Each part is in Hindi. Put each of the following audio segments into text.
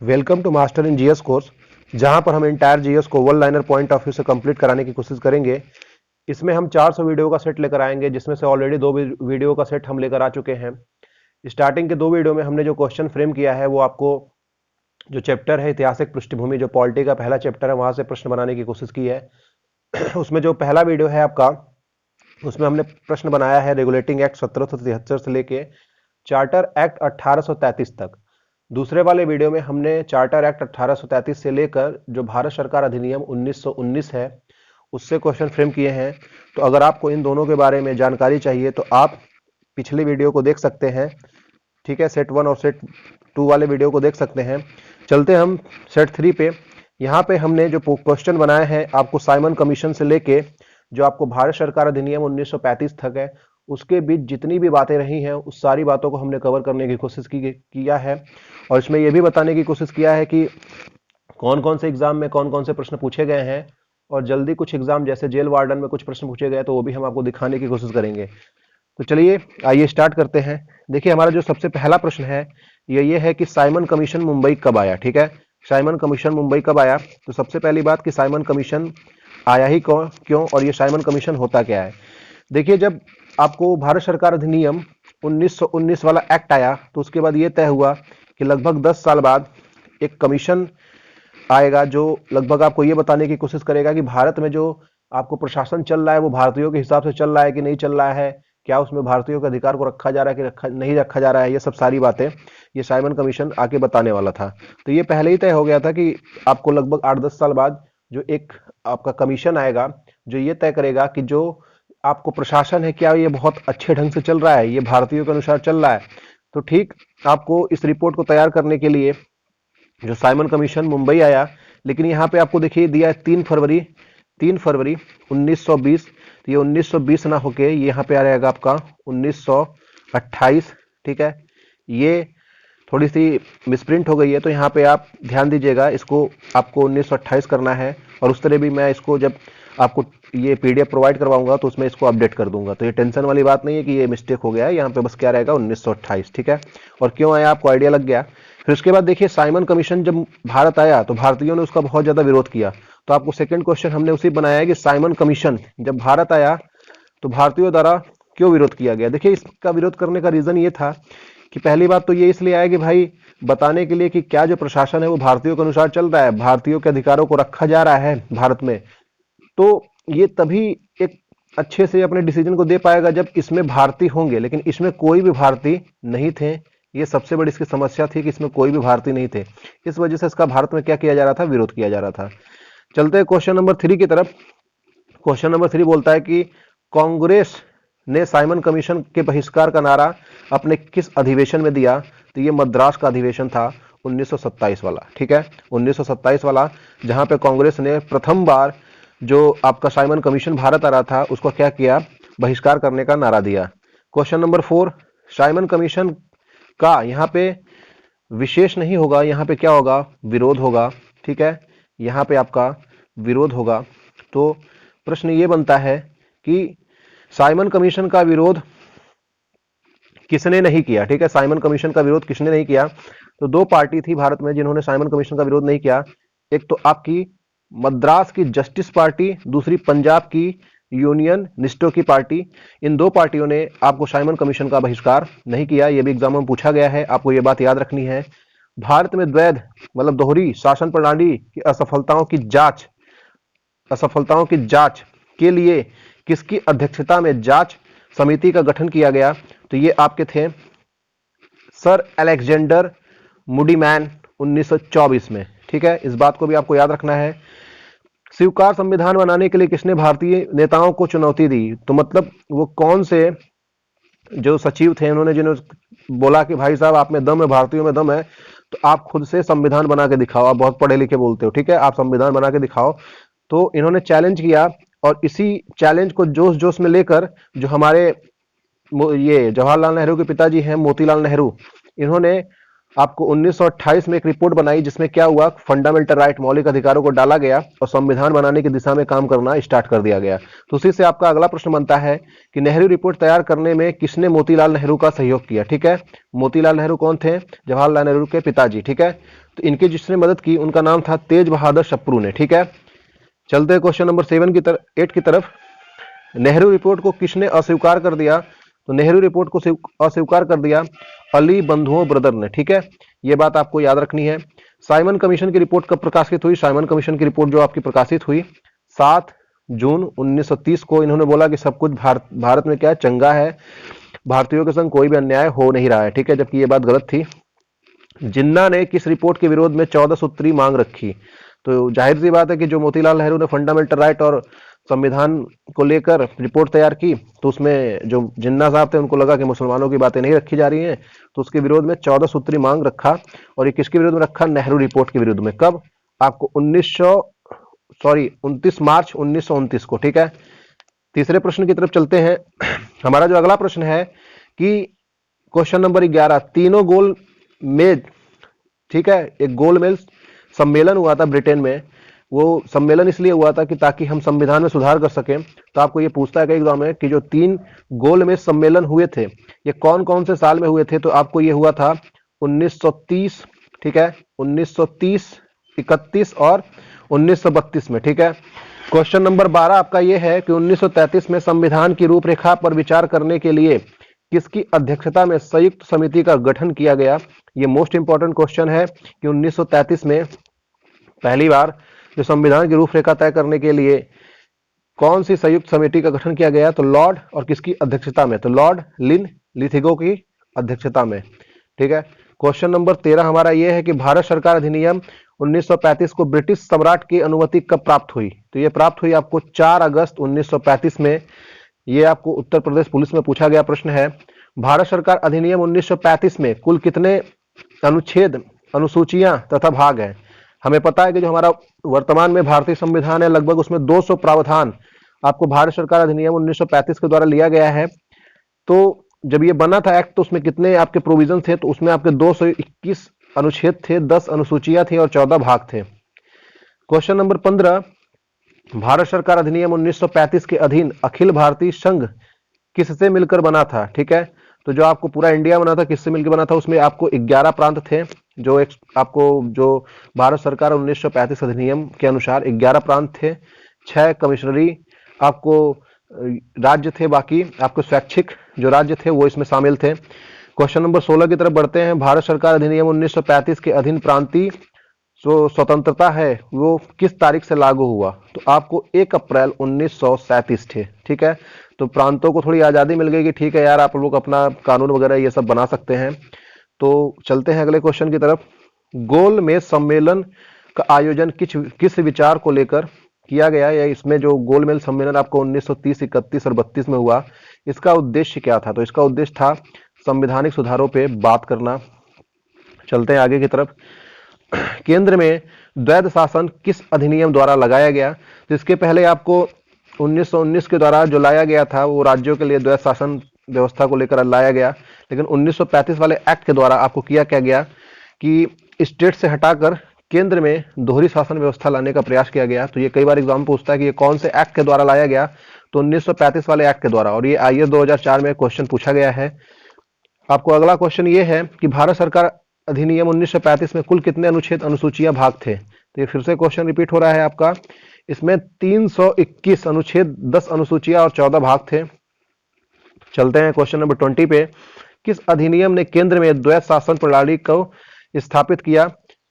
Welcome to master in GS course, जहां पर हम इंटायर जीएस को one liner point of view से कंप्लीट कराने की कोशिश करेंगे। इसमें हम 400 वीडियो का सेट लेकर आएंगे, जिसमें से ऑलरेडी दो वीडियो का सेट हम लेकर आ चुके हैं। स्टार्टिंग के दो वीडियो में हमने जो क्वेश्चन फ्रेम किया है वो आपको जो चैप्टर है ऐतिहासिक पृष्ठभूमि, जो पॉलिटी का पहला चैप्टर है, वहां से प्रश्न बनाने की कोशिश की है। उसमें जो पहला वीडियो है आपका, उसमें हमने प्रश्न बनाया है रेगुलेटिंग एक्ट 1773 से लेके चार्टर एक्ट 1833 तक। दूसरे वाले वीडियो में हमने चार्टर एक्ट 1833 से लेकर जो भारत सरकार अधिनियम 1919 है उससे क्वेश्चन फ्रेम किए हैं। तो अगर आपको इन दोनों के बारे में जानकारी चाहिए तो आप पिछले वीडियो को देख सकते हैं। ठीक है, सेट 1 और सेट 2 वाले वीडियो को देख सकते हैं। चलते हम सेट 3 पे। यहाँ पे हमने जो क्वेश्चन बनाए हैं आपको साइमन कमीशन से लेके जो आपको भारत सरकार अधिनियम 1935 तक है, उसके बीच जितनी भी बातें रही हैं उस सारी बातों को हमने कवर करने की कोशिश किया है। और इसमें यह भी बताने की कोशिश किया है कि कौन कौन से एग्जाम में कौन कौन से प्रश्न पूछे गए हैं, और जल्दी कुछ एग्जाम जैसे जेल वार्डन में कुछ प्रश्न पूछे गए तो वो भी हम आपको दिखाने की कोशिश करेंगे। तो चलिए आइए स्टार्ट करते हैं। देखिए, हमारा जो सबसे पहला प्रश्न है ये है कि साइमन कमीशन मुंबई कब आया। ठीक है, साइमन कमीशन मुंबई कब आया। तो सबसे पहली बात कि साइमन कमीशन आया ही क्यों, और ये साइमन कमीशन होता क्या है। देखिए, जब आपको भारत सरकार अधिनियम 1919 वाला एक्ट आया तो उसके बाद ये तय हुआ कि लगभग 10 साल बाद एक कमीशन आएगा जो लगभग आपको ये बताने की कोशिश करेगा कि भारत में जो आपको प्रशासन चल रहा है वो भारतीयों के हिसाब से चल रहा है कि नहीं चल रहा है, क्या उसमें भारतीयों के अधिकार को रखा जा रहा है कि नहीं रखा जा रहा है। ये सब सारी बातें ये साइमन कमीशन आके बताने वाला था। तो ये पहले ही तय हो गया था कि आपको लगभग 8-10 साल बाद जो एक आपका कमीशन आएगा जो ये तय करेगा कि जो आपको प्रशासन है क्या ये बहुत अच्छे ढंग से चल रहा है, ये भारतीयों के अनुसार चल रहा है। तो ठीक आपको इस रिपोर्ट को तैयार करने के लिए जो साइमन कमीशन मुंबई आया, लेकिन यहाँ पे आपको देखिए दिया है 3 फरवरी 1920। तो ये 1920 ना होके ये यहाँ पे आ जाएगा आपका 1928। ठीक है, ये थोड़ी सी मिसप्रिंट हो गई है तो यहाँ पे आप ध्यान दीजिएगा, इसको आपको 1928 करना है। और उस तरह भी मैं इसको जब आपको ये पीडीएफ प्रोवाइड करवाऊंगा तो उसमें इसको अपडेट कर दूंगा। तो ये टेंशन वाली बात नहीं है कि ये मिस्टेक हो गया है, यहाँ पे बस क्या रहेगा 1928। ठीक है, और क्यों आया आपको आइडिया लग गया। फिर उसके बाद देखिए, साइमन कमीशन जब भारत आया तो भारतीयों ने उसका बहुत ज्यादा विरोध किया। तो आपको सेकंड क्वेश्चन हमने उसी बनाया है कि साइमन कमीशन जब भारत आया तो भारतीयों द्वारा क्यों विरोध किया गया। देखिए, इसका विरोध करने का रीजन ये था कि पहली बात तो ये इसलिए आया कि भाई बताने के लिए कि क्या जो प्रशासन है वो भारतीयों के अनुसार चल रहा है, भारतीयों के अधिकारों को रखा जा रहा है भारत में। तो ये तभी एक अच्छे से अपने डिसीजन को दे पाएगा जब इसमें भारतीय होंगे, लेकिन इसमें कोई भी भारतीय नहीं थे। ये सबसे बड़ी इसकी समस्या थी कि इसमें कोई भी भारतीय नहीं थे। इस वजह से इसका भारत में क्या किया जा रहा था, विरोध किया जा रहा था। चलते हैं क्वेश्चन नंबर 3 की तरफ। क्वेश्चन नंबर 3 बोलता है कि कांग्रेस ने साइमन कमीशन के बहिष्कार का नारा अपने किस अधिवेशन में दिया। तो ये मद्रास का अधिवेशन था 1927 वाला। ठीक है, 1927 वाला, जहां पे कांग्रेस ने प्रथम बार जो आपका साइमन कमीशन भारत आ रहा था उसको क्या किया, बहिष्कार करने का नारा दिया। क्वेश्चन नंबर 4, साइमन कमीशन का यहाँ पे विशेष नहीं होगा, यहाँ पे क्या होगा, विरोध होगा। ठीक है, यहाँ पे आपका विरोध होगा। तो प्रश्न ये बनता है कि साइमन कमीशन का विरोध किसने नहीं किया। ठीक है, साइमन कमीशन का विरोध किसने नहीं किया। तो दो पार्टी थी भारत में जिन्होंने साइमन कमीशन का विरोध नहीं किया। एक तो आपकी मद्रास की जस्टिस पार्टी, दूसरी पंजाब की यूनियन निस्टो की पार्टी। इन दो पार्टियों ने आपको साइमन कमीशन का बहिष्कार नहीं किया। यह भी एग्जाम में पूछा गया है, आपको यह बात याद रखनी है। भारत में द्वैध मतलब दोहरी शासन प्रणाली की असफलताओं की जांच के लिए किसकी अध्यक्षता में जांच समिति का गठन किया गया। तो ये आपके थे सर अलेक्जेंडर मुडीमैन 1924 में। ठीक है, इस बात को भी आपको याद रखना है। स्वीकार संविधान बनाने के लिए किसने भारतीय नेताओं को चुनौती दी। तो मतलब वो कौन से जो सचिव थे उन्होंने जिन्होंने बोला कि भाई साहब आप में दम है, भारतीयों में दम है, तो आप खुद से संविधान बना के दिखाओ, आप बहुत पढ़े लिखे बोलते हो, ठीक है, आप संविधान बना के दिखाओ। तो इन्होंने चैलेंज किया और इसी चैलेंज को जोश जोश में लेकर जो हमारे ये जवाहरलाल नेहरू के पिताजी हैं मोतीलाल नेहरू, इन्होंने आपको 1928 में एक रिपोर्ट बनाई जिसमें क्या हुआ, फंडामेंटल राइट मौलिक अधिकारों को डाला गया और संविधान बनाने की दिशा में काम करना स्टार्ट कर दिया गया। तो उसी से आपका अगला प्रश्न बनता है कि नेहरू रिपोर्ट तैयार करने में किसने मोतीलाल नेहरू का सहयोग किया। ठीक है, मोतीलाल नेहरू कौन थे, जवाहरलाल नेहरू के पिताजी। ठीक है, तो इनकी जिसने मदद की उनका नाम था तेज बहादुर सप्रू ने। ठीक है, चलते हैं क्वेश्चन नंबर 8 की तरफ। नेहरू रिपोर्ट को किसने अस्वीकार कर दिया, तो नेहरू रिपोर्ट को अस्वीकार कर दिया अली बंधुओं ब्रदर ने। ठीक है, यह बात आपको याद रखनी है। साइमन कमीशन की रिपोर्ट कब प्रकाशित हुई, साइमन कमीशन की रिपोर्ट जो आपकी प्रकाशित हुई 7 जून 1930 को। इन्होंने बोला कि सब कुछ भारत में क्या चंगा है, भारतीयों के संग कोई भी अन्याय हो नहीं रहा है। ठीक है, जबकि यह बात गलत थी। जिन्ना ने किस रिपोर्ट के विरोध में 14 सूत्री मांग रखी, तो जाहिर सी बात है कि जो मोतीलाल नेहरू ने फंडामेंटल राइट और संविधान को लेकर रिपोर्ट तैयार की, तो उसमें जो जिन्ना साहब थे उनको लगा कि मुसलमानों की बातें नहीं रखी जा रही हैं, तो उसके विरोध में 14 सूत्री मांग रखा। और ये किसके विरोध में रखा, नेहरू रिपोर्ट के विरुद्ध में। कब, आपको 29 मार्च 1929 को। ठीक है, तीसरे प्रश्न की तरफ चलते हैं। हमारा जो अगला प्रश्न है कि क्वेश्चन नंबर 11, तीनों गोल मेज। ठीक है, एक गोलमेज सम्मेलन हुआ था ब्रिटेन में। वो सम्मेलन इसलिए हुआ था कि ताकि हम संविधान में सुधार कर सकें। तो आपको ये पूछता है कई एग्जाम में कि जो 3 गोलमेज सम्मेलन हुए थे ये कौन कौन से साल में हुए थे, तो आपको ये हुआ था 1930। ठीक है, 1930, 31 और 1932 में। ठीक है, क्वेश्चन नंबर 12 आपका ये है कि 1933 में संविधान की रूपरेखा पर विचार करने के लिए किसकी अध्यक्षता में संयुक्त समिति का गठन किया गया। ये मोस्ट इंपॉर्टेंट क्वेश्चन है कि 1933 में पहली बार जो संविधान की रूपरेखा तय करने के लिए कौन सी संयुक्त समिति का गठन किया गया, तो लॉर्ड और किसकी अध्यक्षता में, तो लॉर्ड लिथिगो की अध्यक्षता में। ठीक है, क्वेश्चन नंबर 13 हमारा यह है कि भारत सरकार अधिनियम 1935 को ब्रिटिश सम्राट की अनुमति कब प्राप्त हुई, तो यह प्राप्त हुई आपको 4 अगस्त 1935 में। यह आपको उत्तर प्रदेश पुलिस में पूछा गया प्रश्न है। भारत सरकार अधिनियम 1935 में कुल कितने अनुच्छेद, अनुसूचियां तथा भाग हैं। हमें पता है कि जो हमारा वर्तमान में भारतीय संविधान है लगभग उसमें 200 प्रावधान आपको भारत सरकार अधिनियम 1935 के द्वारा लिया गया है। तो जब ये बना था एक्ट तो उसमें कितने आपके प्रोविजन थे, तो उसमें आपके 221 अनुच्छेद थे, 10 अनुसूचियां थी और 14 भाग थे। क्वेश्चन नंबर 15, भारत सरकार अधिनियम 1935 के अधीन अखिल भारतीय संघ किससे मिलकर बना था। ठीक है, तो जो आपको पूरा इंडिया बना था किससे मिलकर बना था, उसमें आपको 11 प्रांत थे। जो एक आपको जो भारत सरकार 1935 अधिनियम के अनुसार 11 प्रांत थे, 6 कमिश्नरी आपको राज्य थे, बाकी आपको स्वैच्छिक जो राज्य थे वो इसमें शामिल थे। क्वेश्चन नंबर 16 की तरफ बढ़ते हैं। भारत सरकार अधिनियम 1935 के अधीन प्रांतीय जो स्वतंत्रता है वो किस तारीख से लागू हुआ, तो आपको 1 अप्रैल 1937 थे। ठीक है, तो प्रांतों को थोड़ी आज़ादी मिल गई कि ठीक है यार आप लोग अपना कानून वगैरह ये सब बना सकते हैं। तो चलते हैं अगले क्वेश्चन की तरफ। गोलमेज सम्मेलन का आयोजन किस विचार को लेकर किया गया, या इसमें जो गोलमेज सम्मेलन आपको 1930, 31 और 32 में हुआ, इसका उद्देश्य क्या था, तो इसका उद्देश्य था संवैधानिक सुधारों पे बात करना। चलते हैं आगे की तरफ। केंद्र में द्वैध शासन किस अधिनियम द्वारा लगाया गया, तो इसके पहले आपको 1919 के द्वारा जो लाया गया था वो राज्यों के लिए द्वैध शासन व्यवस्था को लेकर लाया गया, लेकिन 1935 वाले एक्ट के द्वारा आपको किया क्या गया कि स्टेट से हटाकर केंद्र में दोहरी शासन व्यवस्था लाने का प्रयास किया गया। तो ये कई बार एग्जाम पूछता है कि ये कौन से एक्ट के द्वारा लाया गया, तो 1935 वाले एक्ट के द्वारा, और ये आईएएस 2004 में क्वेश्चन पूछा गया है। आपको अगला क्वेश्चन ये है कि भारत सरकार अधिनियम 1935 में कुल कितने अनुच्छेद, अनुसूचियां, भाग थे, तो ये फिर से क्वेश्चन रिपीट हो रहा है आपका। इसमें 321 अनुच्छेद, 10 अनुसूचियां और 14 भाग थे। चलते हैं क्वेश्चन नंबर 20 पे। किस अधिनियम ने केंद्र में द्वैध शासन प्रणाली को स्थापित किया।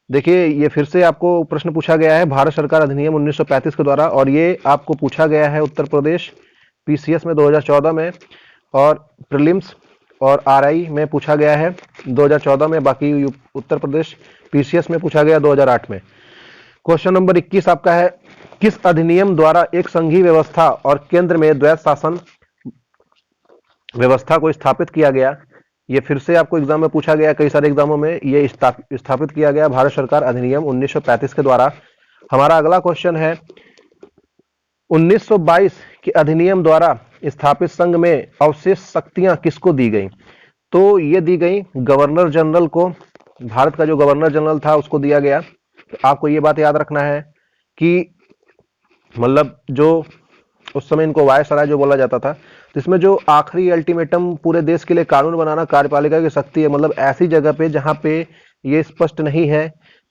देखिए ये फिर से आपको प्रश्न पूछा गया है भारत सरकार अधिनियम 1935 के द्वारा, और ये आपको पूछा गया है उत्तर प्रदेश पीसीएस में 2014 में, और प्रीलिम्स और आरआई में पूछा गया है 2014 में, बाकी उत्तर प्रदेश पीसीएस में पूछा गया 2008 में। क्वेश्चन नंबर 21 आपका है, किस अधिनियम द्वारा एक संघीय व्यवस्था और केंद्र में द्वैध शासन व्यवस्था को स्थापित किया गया। ये फिर से आपको एग्जाम में पूछा गया, कई सारे एग्जामों में ये स्थापित किया गया भारत सरकार अधिनियम 1935 के द्वारा। हमारा अगला क्वेश्चन है 1922 के अधिनियम द्वारा स्थापित संघ में अवशेष शक्तियां किसको दी गई, तो ये दी गई गवर्नर जनरल को, भारत का जो गवर्नर जनरल था उसको दिया गया। तो आपको ये बात याद रखना है कि मतलब जो उस समय इनको वायसराय जो बोला जाता था, तो इसमें जो आखिरी अल्टीमेटम पूरे देश के लिए कानून बनाना कार्यपालिका की शक्ति है। मतलब ऐसी जगह पे जहां पे ये स्पष्ट नहीं है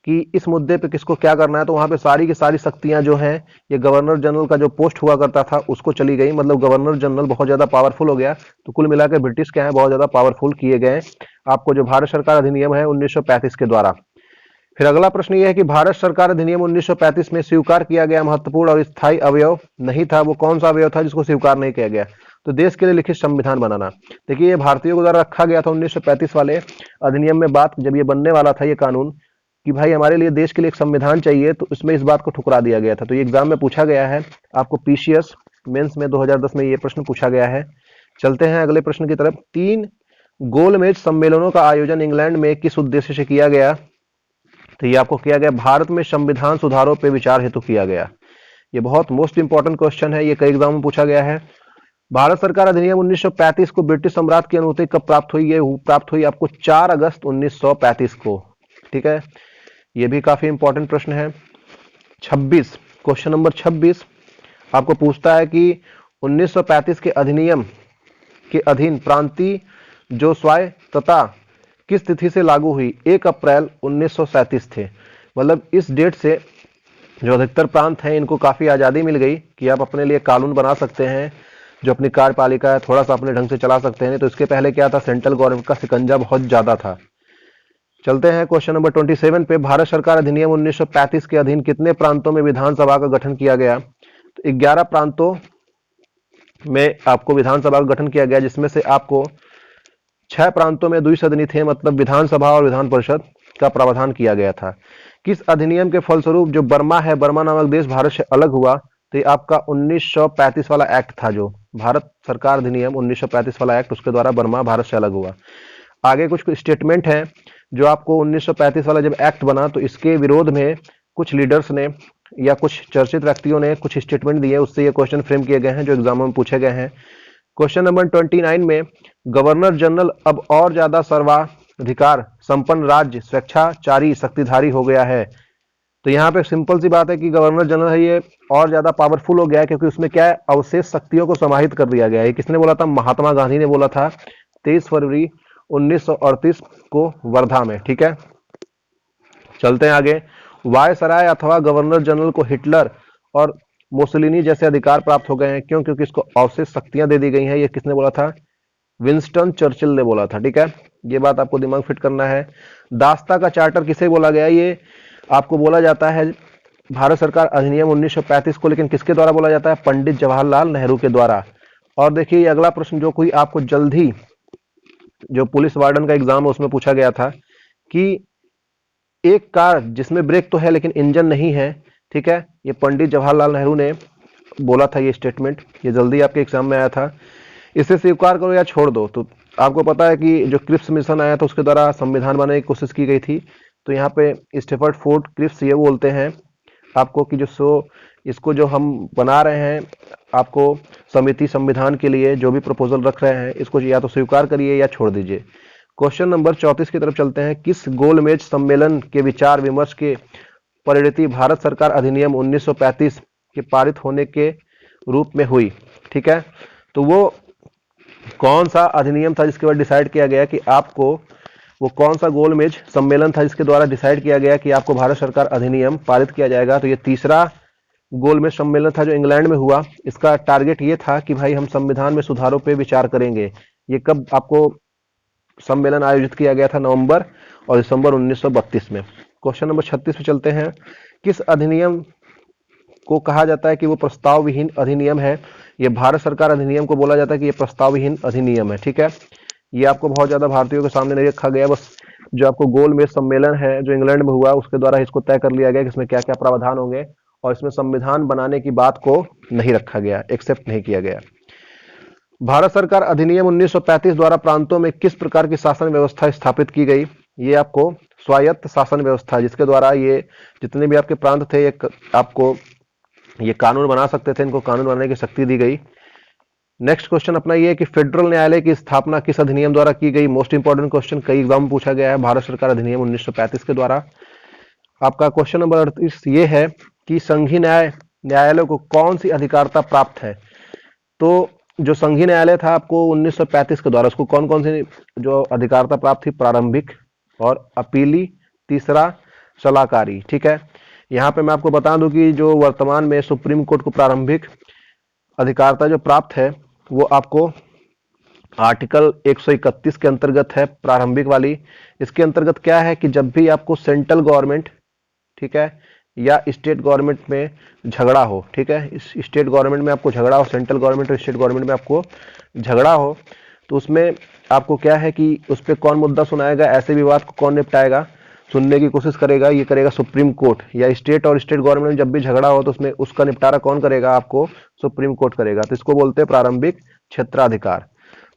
कि इस मुद्दे पे किसको क्या करना है, तो वहां पे सारी की सारी शक्तियां जो हैं ये गवर्नर जनरल का जो पोस्ट हुआ करता था उसको चली गई। मतलब गवर्नर जनरल बहुत ज्यादा पावरफुल हो गया। तो कुल मिलाकर ब्रिटिश क्या है, बहुत ज्यादा पावरफुल किए गए आपको जो भारत सरकार अधिनियम है 1935 के द्वारा। फिर अगला प्रश्न यह है कि भारत सरकार अधिनियम 1935 में स्वीकार किया गया महत्वपूर्ण और स्थायी अवयव नहीं था, वो कौन सा अवयव था जिसको स्वीकार नहीं किया गया? तो देश के लिए लिखित संविधान बनाना। देखिए ये भारतीयों के द्वारा रखा गया था 1935 वाले अधिनियम में बात, जब ये बनने वाला था ये कानून कि भाई हमारे लिए देश के लिए एक संविधान चाहिए, तो इसमें इस बात को ठुकरा दिया गया था। तो ये एग्जाम में पूछा गया है आपको, पीसीएस मेंस में 2010 में ये प्रश्न पूछा गया है। चलते हैं अगले प्रश्न की तरफ। 3 गोलमेज सम्मेलनों का आयोजन इंग्लैंड में किस उद्देश्य से किया गया? तो ये आपको किया गया भारत में संविधान सुधारों पर विचार हेतु किया गया। ये बहुत मोस्ट इंपॉर्टेंट क्वेश्चन है, ये कई एग्जाम में पूछा गया है। भारत सरकार अधिनियम 1935 को ब्रिटिश सम्राट की अनुमति कब प्राप्त हुई? ये प्राप्त हुई आपको 4 अगस्त 1935 को। ठीक है, ये भी काफी इंपॉर्टेंट प्रश्न है। 26 क्वेश्चन नंबर 26 आपको पूछता है कि 1935 के अधिनियम के अधीन प्रांतीय जो स्वायत्तता किस तिथि से लागू हुई? 1 अप्रैल 1937 थे। मतलब इस डेट से जो अधिकतर प्रांत हैं इनको काफी आजादी मिल गई कि आप अपने लिए कानून बना सकते हैं, जो अपनी कार्यपालिका है थोड़ा सा अपने ढंग से चला सकते हैं। तो इसके पहले क्या था, सेंट्रल गवर्नमेंट का शिकंजा बहुत ज्यादा था। चलते हैं क्वेश्चन नंबर 27 पे। भारत सरकार अधिनियम 1935 के अधीन कितने प्रांतों में विधानसभा का गठन किया गया? तो 11 प्रांतों में आपको विधानसभा का गठन किया गया, जिसमें से आपको 6 प्रांतों में द्विसदनी थे, मतलब विधानसभा और विधान परिषद का प्रावधान किया गया था। किस अधिनियम के फलस्वरूप जो बर्मा है, बर्मा नामक देश भारत से अलग हुआ? तो ये आपका 1935 वाला एक्ट था, जो भारत सरकार अधिनियम 1935 वाला एक्ट, उसके द्वारा बर्मा भारत से अलग हुआ। आगे कुछ स्टेटमेंट हैं जो आपको 1935 वाला जब एक्ट बना तो इसके विरोध में कुछ लीडर्स ने या कुछ चर्चित व्यक्तियों ने कुछ स्टेटमेंट दिए, उससे ये क्वेश्चन फ्रेम किए गए हैं जो एग्जाम में पूछे गए हैं। क्वेश्चन नंबर 29 में गवर्नर जनरल अब और ज्यादा सर्वाधिकार संपन्न राज्य स्वेच्छाचारी शक्तिधारी हो गया है। तो यहाँ पे सिंपल सी बात है कि गवर्नर जनरल है ये और ज्यादा पावरफुल हो गया है, क्योंकि उसमें क्या है, अवशेष शक्तियों को समाहित कर दिया गया है। किसने बोला था? महात्मा गांधी ने बोला था 23 फरवरी 1938 को वर्धा में। ठीक है, चलते हैं आगे। वायसराय अथवा गवर्नर जनरल को हिटलर और मुसोलिनी जैसे अधिकार प्राप्त हो गए हैं, क्यों? क्योंकि इसको अवशेष शक्तियां दे दी गई हैं। ये किसने बोला था? विंस्टन चर्चिल ने बोला था। ठीक है, ये बात आपको दिमाग फिट करना है। दास्ता का चार्टर किसे बोला गया? ये आपको बोला जाता है भारत सरकार अधिनियम 1935 को, लेकिन किसके द्वारा बोला जाता है? पंडित जवाहरलाल नेहरू के द्वारा। और देखिए अगला प्रश्न जो कोई आपको जल्द ही जो पुलिस वार्डन का एग्जाम है उसमें पूछा गया था कि एक कार जिसमें ब्रेक तो है लेकिन इंजन नहीं है। ठीक है, ये पंडित जवाहरलाल नेहरू ने बोला था ये स्टेटमेंट, ये जल्दी आपके एग्जाम में आया था। इसे स्वीकार करो या छोड़ दो। तो आपको पता है कि जो क्रिप्स मिशन आया था उसके द्वारा संविधान बनाने की कोशिश की गई थी। तो यहाँ पे स्टेफर्ड फोर्ड क्रिप्स ये बोलते हैं आपको कि जो इसको जो हम बना रहे हैं आपको समिति संविधान के लिए जो भी प्रपोजल रख रहे हैं, इसको या तो स्वीकार करिए या छोड़ दीजिए। क्वेश्चन नंबर 34 की तरफ चलते हैं। किस गोलमेज सम्मेलन के विचार विमर्श के परिणति भारत सरकार अधिनियम 1935 के पारित होने के रूप में हुई? ठीक है, तो वो कौन सा अधिनियम था जिसके बाद डिसाइड किया गया कि आपको, वो कौन सा गोलमेज सम्मेलन था जिसके द्वारा डिसाइड किया गया कि आपको भारत सरकार अधिनियम पारित किया जाएगा? तो ये तीसरा गोलमेज सम्मेलन था जो इंग्लैंड में हुआ। इसका टारगेट ये था कि भाई हम संविधान में सुधारों पे विचार करेंगे। ये कब आपको सम्मेलन आयोजित किया गया था? नवंबर और दिसंबर 1932 में। क्वेश्चन नंबर 36 पे चलते हैं। किस अधिनियम को कहा जाता है कि वो प्रस्ताव विहीन अधिनियम है? ये भारत सरकार अधिनियम को बोला जाता है कि ये प्रस्ताव विहीन अधिनियम है। ठीक है, ये आपको बहुत ज्यादा भारतीयों के सामने नहीं रखा गया, बस जो आपको गोलमेज सम्मेलन है जो इंग्लैंड में हुआ उसके द्वारा इसको तय कर लिया गया कि इसमें क्या क्या प्रावधान होंगे, और इसमें संविधान बनाने की बात को नहीं रखा गया, एक्सेप्ट नहीं किया गया। भारत सरकार अधिनियम 1935 द्वारा प्रांतों में किस प्रकार की शासन व्यवस्था स्थापित की गई? ये आपको स्वायत्त शासन व्यवस्था, जिसके द्वारा ये जितने भी आपके प्रांत थे आपको ये कानून बना सकते थे, इनको कानून बनाने की शक्ति दी गई। नेक्स्ट क्वेश्चन अपना ये है कि फेडरल न्यायालय की स्थापना किस अधिनियम द्वारा की गई। मोस्ट इंपॉर्टेंट क्वेश्चन, कई एग्जाम में पूछा गया है। भारत सरकार अधिनियम 1935 के द्वारा। आपका क्वेश्चन नंबर 38 ये है कि संघीय न्यायालय को कौन सी अधिकारता प्राप्त है। तो जो संघीय न्यायालय था आपको 1935 के द्वारा, उसको कौन कौन सी जो अधिकारता प्राप्त थी, प्रारंभिक और अपीली, तीसरा सलाहकारी। ठीक है, यहाँ पे मैं आपको बता दूं कि जो वर्तमान में सुप्रीम कोर्ट को प्रारंभिक अधिकारता जो प्राप्त है वो आपको आर्टिकल 131 के अंतर्गत है, प्रारंभिक वाली। इसके अंतर्गत क्या है कि जब भी आपको सेंट्रल गवर्नमेंट, ठीक है, या स्टेट गवर्नमेंट में झगड़ा हो, ठीक है, इस स्टेट गवर्नमेंट में आपको झगड़ा हो, सेंट्रल गवर्नमेंट और स्टेट गवर्नमेंट में आपको झगड़ा हो, तो उसमें आपको क्या है कि उस पर कौन मुद्दा सुनाएगा, ऐसे विवाद को कौन निपटाएगा, सुनने की कोशिश करेगा, ये करेगा सुप्रीम कोर्ट। या स्टेट और स्टेट गवर्नमेंट में जब भी झगड़ा हो तो उसमें उसका निपटारा कौन करेगा, आपको सुप्रीम कोर्ट करेगा। तो इसको बोलते हैं प्रारंभिक क्षेत्राधिकार।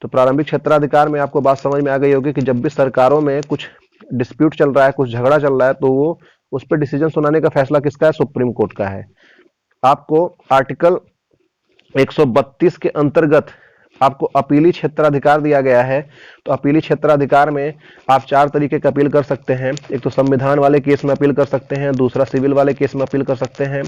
तो प्रारंभिक क्षेत्राधिकार में आपको बात समझ में आ गई होगी कि जब भी सरकारों में कुछ डिस्प्यूट चल रहा है, कुछ झगड़ा चल रहा है, तो वो उस पर डिसीजन सुनाने का फैसला किसका है, सुप्रीम कोर्ट का है। आपको आर्टिकल 132 के अंतर्गत आपको अपीली क्षेत्राधिकार दिया गया है। तो अपीली क्षेत्राधिकार में आप 4 तरीके का अपील कर सकते हैं। एक तो संविधान वाले केस में अपील कर सकते हैं, दूसरा सिविल वाले केस में अपील कर सकते हैं,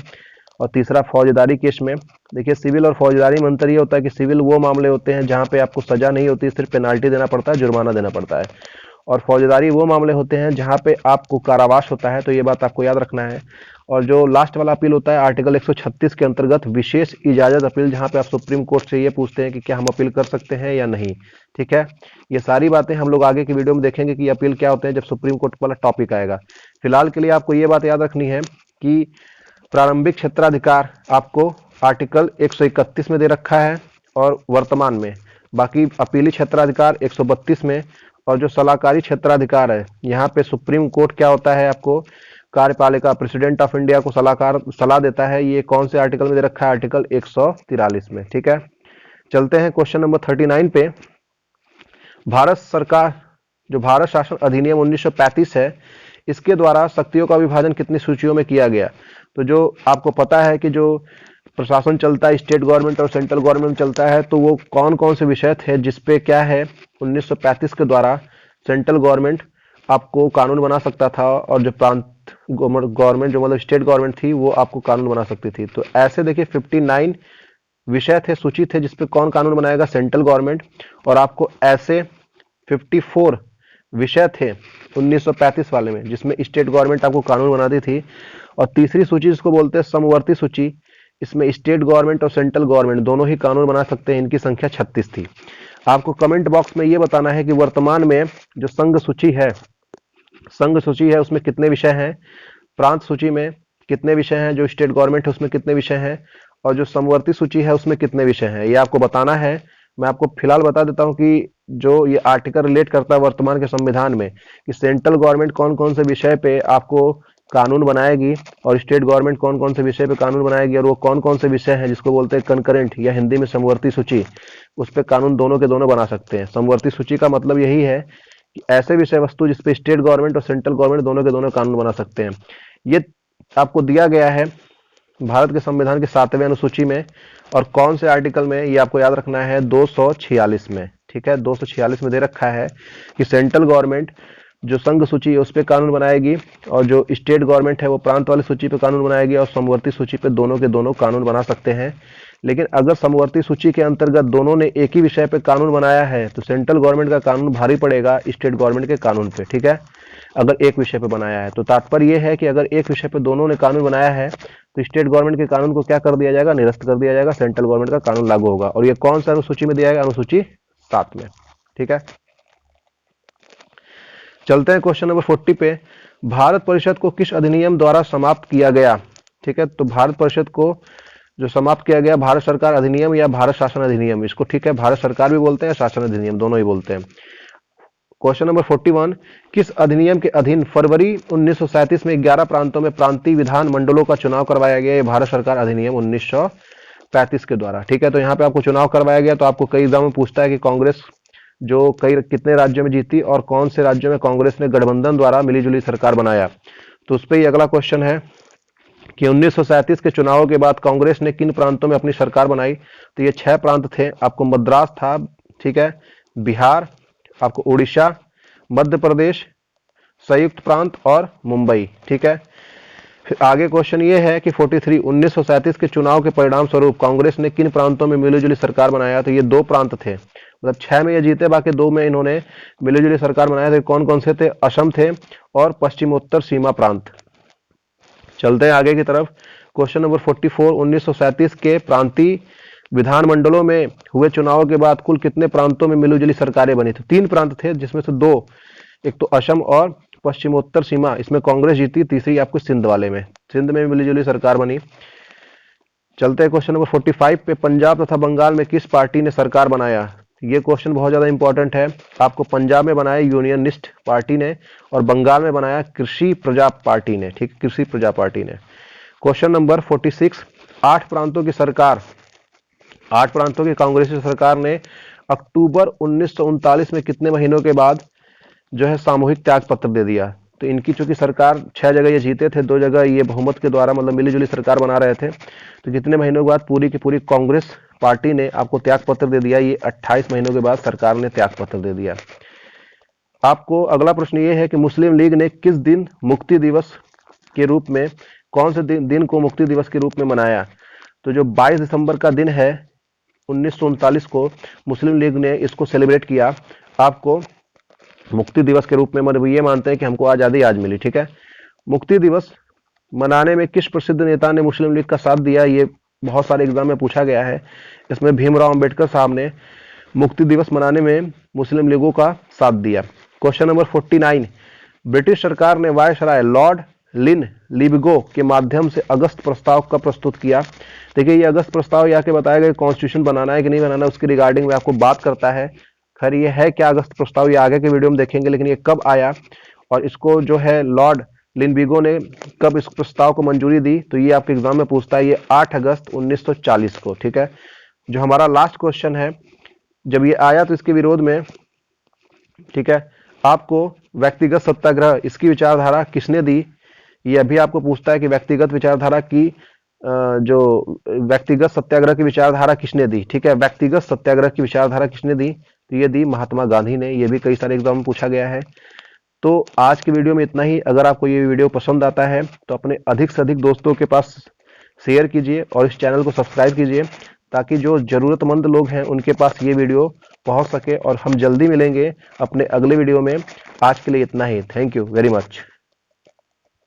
और तीसरा फौजदारी केस में। देखिए, सिविल और फौजदारी में अंतर ये होता है कि सिविल वो मामले होते हैं जहां पे आपको सजा नहीं होती, सिर्फ पेनाल्टी देना पड़ता है, जुर्माना देना पड़ता है। और फौजदारी वो मामले होते हैं जहां पे आपको कारावास होता है। तो ये बात आपको याद रखना है। और जो लास्ट वाला अपील होता है आर्टिकल 136 के अंतर्गत विशेष इजाजत अपील, जहां पे आप सुप्रीम कोर्ट से ये पूछते हैं कि क्या हम अपील कर सकते हैं या नहीं। ठीक है, ये सारी बातें हम लोग आगे की वीडियो में देखेंगे कि अपील क्या होते हैं जब सुप्रीम कोर्ट वाला टॉपिक आएगा। फिलहाल के लिए आपको ये बात याद रखनी है कि प्रारंभिक क्षेत्राधिकार आपको आर्टिकल 131 में दे रखा है और वर्तमान में, बाकी अपीली क्षेत्राधिकार 132 में, और जो सलाहकारी क्षेत्राधिकार है यहाँ पे सुप्रीम कोर्ट क्या होता है, आपको कार्यपालिका प्रेसिडेंट ऑफ इंडिया को सलाह देता है। ये कौन से आर्टिकल में दे रखा है, आर्टिकल 143 में। ठीक है, चलते हैं क्वेश्चन नंबर 39 पे। भारत सरकार, जो भारत शासन अधिनियम 1935 है, इसके द्वारा शक्तियों का विभाजन कितनी सूचियों में किया गया। तो जो आपको पता है कि जो प्रशासन चलता है स्टेट गवर्नमेंट और सेंट्रल गवर्नमेंट चलता है, तो वो कौन कौन से विषय थे जिसपे क्या है 1935 के द्वारा सेंट्रल गवर्नमेंट आपको कानून बना सकता था, और जो प्रांत गवर्नमेंट जो मतलब स्टेट गवर्नमेंट थी वो आपको कानून बना सकती थी। तो ऐसे देखिए 59 विषय थे, सूची थे जिसपे कौन कानून बनाएगा, सेंट्रल गवर्नमेंट। और आपको ऐसे 54 विषय थे 1935 वाले में जिसमें स्टेट गवर्नमेंट आपको कानून बनाती थी। और तीसरी सूची जिसको बोलते हैं समवर्ती सूची, इसमें स्टेट गवर्नमेंट और सेंट्रल गवर्नमेंट दोनों ही कानून बना सकते हैं। इनकी संख्या 36 थी। आपको कमेंट बॉक्स में यह बताना है कि वर्तमान में जो संघ सूची है उसमें कितने विषय हैं, प्रांत सूची में कितने विषय हैं, जो स्टेट गवर्नमेंट है उसमें कितने विषय हैं, और जो समवर्ती सूची है उसमें कितने विषय हैं, ये आपको बताना है। मैं आपको फिलहाल बता देता हूं कि जो ये आर्टिकल रिलेट करता है वर्तमान के संविधान में कि सेंट्रल गवर्नमेंट कौन कौन से विषय पे आपको कानून बनाएगी और स्टेट गवर्नमेंट कौन कौन से विषय पे कानून बनाएगी, और वो कौन कौन से विषय हैं जिसको बोलते हैं कंकरेंट या हिंदी में समवर्ती सूची, उस पर कानून दोनों के दोनों बना सकते हैं। समवर्ती सूची का मतलब यही है कि ऐसे विषय वस्तु जिसपे स्टेट गवर्नमेंट और सेंट्रल गवर्नमेंट दोनों के दोनों कानून बना सकते हैं। ये आपको दिया गया है भारत के संविधान के 7वें अनुसूची में, और कौन से आर्टिकल में, ये आपको याद रखना है 246 में। ठीक है, 246 में दे रखा है कि सेंट्रल गवर्नमेंट जो संघ सूची है उस पर कानून बनाएगी, और जो स्टेट गवर्नमेंट है वो प्रांत वाली सूची पे कानून बनाएगी, और समवर्ती सूची पे दोनों के दोनों कानून बना सकते हैं। लेकिन अगर समवर्ती सूची के अंतर्गत दोनों ने एक ही विषय पे कानून बनाया है तो सेंट्रल गवर्नमेंट का कानून भारी पड़ेगा स्टेट गवर्नमेंट के कानून पे। ठीक है, अगर एक विषय पे बनाया है तो तात्पर्य यह है कि अगर एक विषय पे दोनों ने कानून बनाया है तो स्टेट गवर्नमेंट के कानून को क्या कर दिया जाएगा, निरस्त कर दिया जाएगा, सेंट्रल गवर्नमेंट का कानून लागू होगा। और ये कौन सा अनुसूची में दिया गया, अनुसूची 7 में। ठीक है, चलते हैं क्वेश्चन नंबर 40 पे। भारत परिषद को किस अधिनियम द्वारा समाप्त किया गया। ठीक है, तो भारत परिषद को जो समाप्त किया गया, भारत सरकार अधिनियम या भारत शासन अधिनियम, इसको ठीक है भारत सरकार भी बोलते हैं, शासन अधिनियम दोनों ही बोलते हैं। क्वेश्चन नंबर 41, किस अधिनियम के अधीन फरवरी 1937 में 11 प्रांतों में प्रांतीय विधान मंडलों का चुनाव करवाया गया। ये भारत सरकार अधिनियम 1935 के द्वारा। ठीक है, तो यहाँ पे आपको चुनाव करवाया गया, तो आपको कई एग्जाम में पूछता है कि कांग्रेस जो कितने राज्यों में जीती और कौन से राज्यों में कांग्रेस ने गठबंधन द्वारा मिलीजुली सरकार बनाया। तो उस पर ही अगला क्वेश्चन है कि 1937 के चुनावों के बाद कांग्रेस ने किन प्रांतों में अपनी सरकार बनाई। तो ये 6 प्रांत थे। आपको मद्रास था, ठीक है, बिहार, आपको उड़ीसा, मध्य प्रदेश, संयुक्त प्रांत और मुंबई, ठीक है। फिर आगे क्वेश्चन ये है कि 43 1937 के चुनाव के परिणाम स्वरूप कांग्रेस ने किन प्रांतों में मिलीजुली सरकार बनाया। तो ये 2 प्रांत थे, मतलब 6 में ये जीते, बाकी 2 में इन्होंने मिलीजुली सरकार बनाया। थे कौन कौन से थे? असम थे और पश्चिमोत्तर सीमा प्रांत। चलते हैं आगे की तरफ। क्वेश्चन नंबर 44 1937 के प्रांतीय विधानमंडलों में हुए चुनावों के बाद कुल कितने प्रांतों में मिलीजुली सरकारें बनी थी? 3 प्रांत थे, जिसमें से 2, एक तो असम और पश्चिमोत्तर सीमा, इसमें कांग्रेस जीती। तीसरी आपको सिंध वाले में, सिंध में मिलीजुली सरकार बनी। चलते हैं क्वेश्चन नंबर 45 पे। पंजाब तथा बंगाल में किस पार्टी ने सरकार बनाया? ये क्वेश्चन बहुत ज्यादा इंपॉर्टेंट है। आपको पंजाब में बनाया यूनियनिस्ट पार्टी ने और बंगाल में बनाया कृषि प्रजा पार्टी ने, ठीक, कृषि प्रजा पार्टी ने। क्वेश्चन नंबर 46 8 प्रांतों की सरकार, 8 प्रांतों की कांग्रेसी सरकार ने अक्टूबर 1939 में कितने महीनों के बाद जो है सामूहिक त्याग पत्र दे दिया? तो इनकी चूंकि सरकार 6 जगह ये जीते थे, 2 जगह ये बहुमत के द्वारा मतलब मिलीजुली सरकार बना रहे थे, तो कितने महीनों के बाद पूरी की पूरी कांग्रेस पार्टी ने आपको त्याग पत्र दे दिया? ये 28 महीनों के बाद सरकार ने त्याग पत्र दे दिया। आपको अगला प्रश्न ये है कि मुस्लिम लीग ने किस दिन मुक्ति दिवस के रूप में, कौन से दिन को मुक्ति दिवस के रूप में मनाया? तो जो 22 दिसंबर का दिन है 1939 को मुस्लिम लीग ने इसको सेलिब्रेट किया आपको मुक्ति दिवस के रूप में। मतलब ये मानते हैं कि हमको आज़ादी आज मिली, ठीक है। मुक्ति दिवस मनाने में किस प्रसिद्ध नेता ने मुस्लिम लीग का साथ दिया? ये बहुत सारे एग्जाम में पूछा गया है। इसमें भीमराव अंबेडकर साहब ने मुक्ति दिवस मनाने में मुस्लिम लीगों का साथ दिया। क्वेश्चन नंबर 49 ब्रिटिश सरकार ने वायसराय लॉर्ड लिन लिबगो के माध्यम से अगस्त प्रस्ताव कब प्रस्तुत किया? देखिए, ये अगस्त प्रस्ताव ये आके बताया गया कॉन्स्टिट्यूशन बनाना है कि नहीं बनाना, उसकी रिगार्डिंग में आपको बात करता है। खैर ये है क्या अगस्त प्रस्ताव, ये आगे के वीडियो में देखेंगे, लेकिन ये कब आया और इसको जो है लॉर्ड लिनबिगो ने कब इस प्रस्ताव को मंजूरी दी? तो ये आपके एग्जाम में पूछता है। ये 8 अगस्त 1940 को, ठीक है। जो हमारा लास्ट क्वेश्चन है, जब ये आया तो इसके विरोध में, ठीक है, आपको व्यक्तिगत सत्याग्रह, इसकी विचारधारा किसने दी? ये अभी आपको पूछता है कि व्यक्तिगत विचारधारा की जो व्यक्तिगत सत्याग्रह की विचारधारा किसने दी, ठीक है, व्यक्तिगत सत्याग्रह की विचारधारा किसने दी? तो ये दी महात्मा गांधी ने। ये भी कई सारे एग्जाम में पूछा गया है। तो आज की वीडियो में इतना ही। अगर आपको ये वीडियो पसंद आता है तो अपने अधिक से अधिक दोस्तों के पास शेयर कीजिए और इस चैनल को सब्सक्राइब कीजिए, ताकि जो जरूरतमंद लोग हैं उनके पास ये वीडियो पहुंच सके। और हम जल्दी मिलेंगे अपने अगले वीडियो में। आज के लिए इतना ही। Thank you very much.